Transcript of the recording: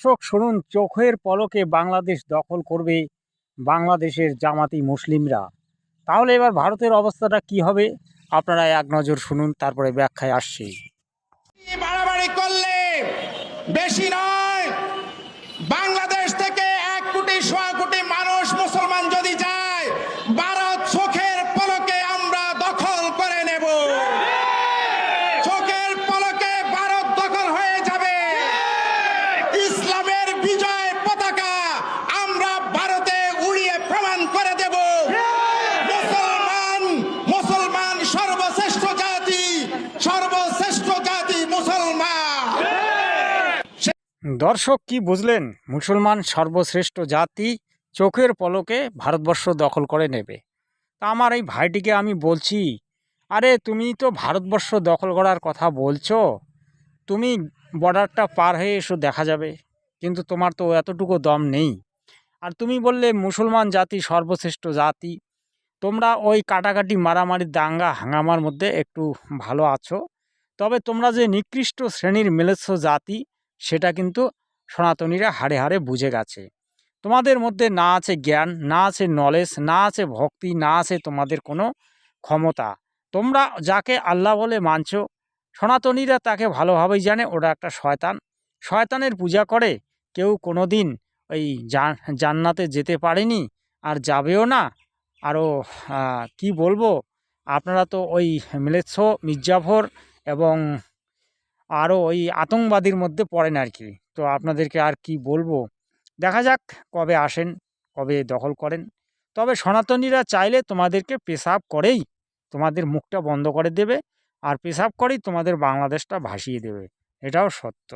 দর্শক শুনুন, চোখের পলকে বাংলাদেশ দখল করবে বাংলাদেশের জামাতি মুসলিমরা। তাহলে এবার ভারতের অবস্থাটা কি হবে আপনারা এক নজর শুনুন, তারপরে ব্যাখ্যায় আসছি। বাড়াবাড়ি করলে বেশি নয়, বাংলাদেশ থেকে 1 কোটি 1.25 কোটি মানুষ মুসলমান যদি যায়, ভারত চোখের পলকে আমরা দখল করে নেব। চোখের পলকে ভারত দখল হয়ে যাবে। ইসলামের বিজয় পতাকা আমরা ভারতে উড়িয়ে প্রমাণ করে দেব। মুসলমান সর্বশ্রেষ্ঠ জাতি, সর্বশ্রেষ্ঠ জাতি মুসলমান। দর্শক কি বুঝলেন? মুসলমান সর্বশ্রেষ্ঠ জাতি, চোখের পলকে ভারতবর্ষ দখল করে নেবে। তা আমার এই ভাইটিকে আমি বলছি, আরে তুমি তো ভারতবর্ষ দখল করার কথা বলছো, তুমি বর্ডারটা পার হয়ে এসো, দেখা যাবে। কিন্তু তোমার তো এতটুকু দম নেই। আর তুমি বললে মুসলমান জাতি সর্বশ্রেষ্ঠ জাতি, তোমরা ওই কাটাকাটি মারামারি দাঙ্গা হাঙ্গামার মধ্যে একটু ভালো আছো। তবে তোমরা যে নিকৃষ্ট শ্রেণীর ম্লেচ্ছ জাতি, সেটা কিন্তু সনাতনীরা হাড়ে হাড়ে বুঝে গেছে। তোমাদের মধ্যে না আছে জ্ঞান, না আছে নলেজ, না আছে ভক্তি, না আছে তোমাদের কোনো ক্ষমতা। তোমরা যাকে আল্লাহ বলে মানছো, সনাতনীরা তাকে ভালোভাবেই জানে ওটা একটা শয়তান। শয়তানের পূজা করে কেউ কোনো দিন ওই জান্নাতে যেতে পারেনি, আর যাবেও না। আরও কি বলবো, আপনারা তো ওই ম্লেচ্ছ মির্জাফর এবং আরও ওই আতঙ্কবাদীর মধ্যে পড়েন আর কি। তো আপনাদেরকে আর কি বলবো, দেখা যাক কবে আসেন, কবে দখল করেন। তবে সনাতনীরা চাইলে তোমাদেরকে পেশাব করেই তোমাদের মুখটা বন্ধ করে দেবে, আর পেশাব করেই তোমাদের বাংলাদেশটা ভাসিয়ে দেবে, এটাও সত্য।